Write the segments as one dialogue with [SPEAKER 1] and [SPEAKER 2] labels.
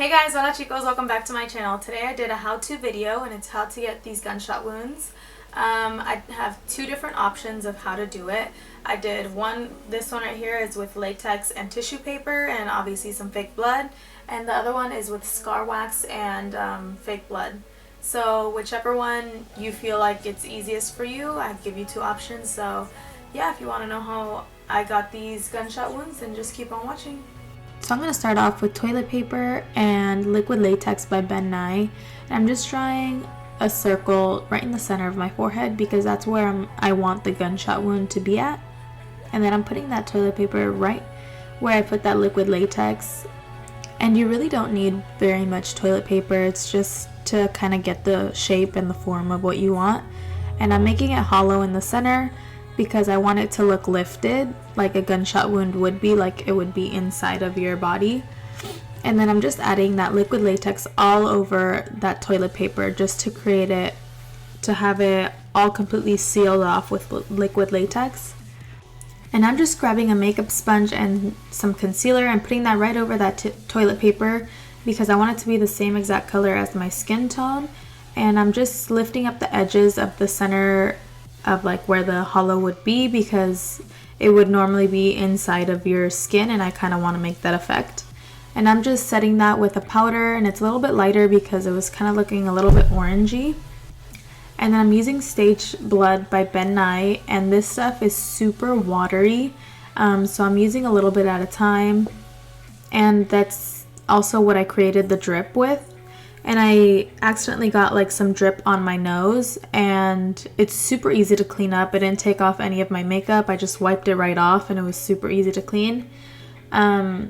[SPEAKER 1] Hey guys, hola chicos, welcome back to my channel. Today I did a how-to video and it's how to get these gunshot wounds. I have two different options of how to do it. I did this one right here is with latex and tissue paper and obviously some fake blood, and the other one is with scar wax and fake blood. So whichever one you feel like it's easiest for you, I give you two options. So yeah, if you want to know how I got these gunshot wounds, then just keep on watching. So I'm going to start off with toilet paper and liquid latex by Ben Nye. And I'm just drawing a circle right in the center of my forehead because that's where I want the gunshot wound to be at. And then I'm putting that toilet paper right where I put that liquid latex. And you really don't need very much toilet paper. It's just to kind of get the shape and the form of what you want. And I'm making it hollow in the center because I want it to look lifted like a gunshot wound would be, like it would be inside of your body. And then I'm just adding that liquid latex all over that toilet paper just to create it, to have it all completely sealed off with liquid latex. And I'm just grabbing a makeup sponge and some concealer and putting that right over that toilet paper because I want it to be the same exact color as my skin tone. And I'm just lifting up the edges of the center of like where the hollow would be because it would normally be inside of your skin, and I kind of want to make that effect. And I'm just setting that with a powder, and it's a little bit lighter because it was kind of looking a little bit orangey. And then I'm using Stage Blood by Ben Nye, and this stuff is super watery, so I'm using a little bit at a time, and that's also what I created the drip with. And I accidentally got like some drip on my nose, and it's super easy to clean up. I didn't take off any of my makeup. I just wiped it right off and it was super easy to clean. As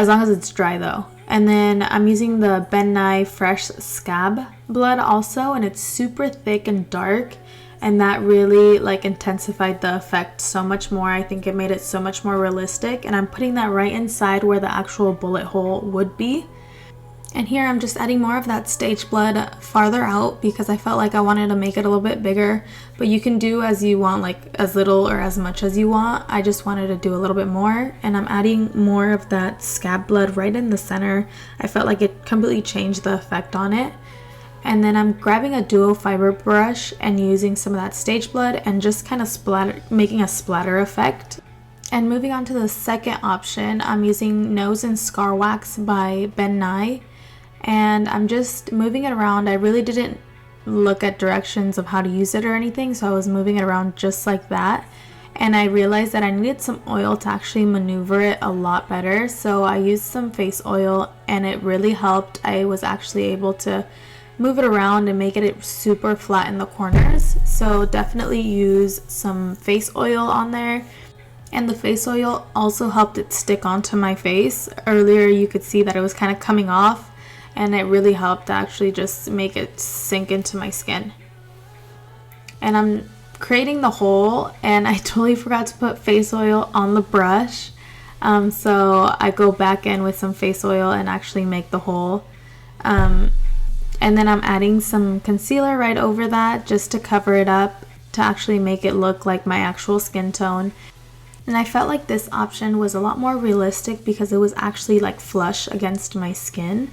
[SPEAKER 1] long as it's dry though. And then I'm using the Ben Nye Fresh Scab Blood also, and it's super thick and dark, and that really like intensified the effect so much more. I think it made it so much more realistic, and I'm putting that right inside where the actual bullet hole would be. And here I'm just adding more of that Stage Blood farther out because I felt like I wanted to make it a little bit bigger, but you can do as you want, like as little or as much as you want. I just wanted to do a little bit more, and I'm adding more of that scab blood right in the center. I felt like it completely changed the effect on it. And then I'm grabbing a duo fiber brush and using some of that Stage Blood and just kind of making a splatter effect. And moving on to the second option, I'm using Nose and Scar Wax by Ben Nye. And I'm just moving it around. I really didn't look at directions of how to use it or anything, so I was moving it around just like that. And I realized that I needed some oil to actually maneuver it a lot better, so I used some face oil and it really helped. I was actually able to move it around and make it super flat in the corners, so definitely use some face oil on there. And the face oil also helped it stick onto my face. Earlier you could see that it was kind of coming off, and it really helped to actually just make it sink into my skin. And I'm creating the hole, and I totally forgot to put face oil on the brush, so I go back in with some face oil and actually make the hole. And then I'm adding some concealer right over that just to cover it up, to actually make it look like my actual skin tone. And I felt like this option was a lot more realistic because it was actually like flush against my skin.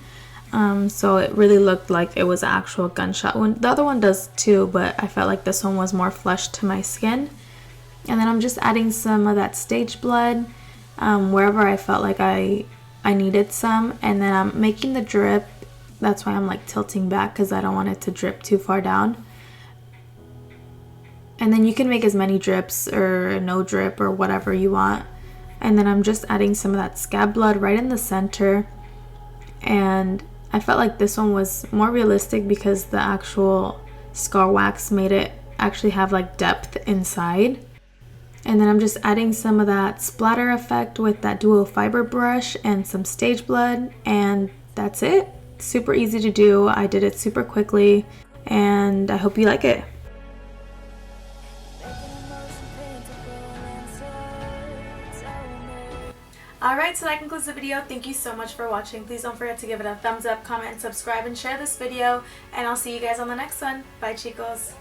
[SPEAKER 1] So it really looked like it was an actual gunshot wound. The other one does too, but I felt like this one was more flush to my skin. And then I'm just adding some of that Stage Blood wherever I felt like I needed some. And then I'm making the drip. That's why I'm like tilting back because I don't want it to drip too far down. And then you can make as many drips or no drip or whatever you want. And then I'm just adding some of that scab blood right in the center. And I felt like this one was more realistic because the actual scar wax made it actually have like depth inside. And then I'm just adding some of that splatter effect with that duo fiber brush and some Stage Blood, and that's it. Super easy to do. I did it super quickly, and I hope you like it. Alright, so that concludes the video. Thank you so much for watching. Please don't forget to give it a thumbs up, comment, and subscribe, and share this video. And I'll see you guys on the next one. Bye, chicos.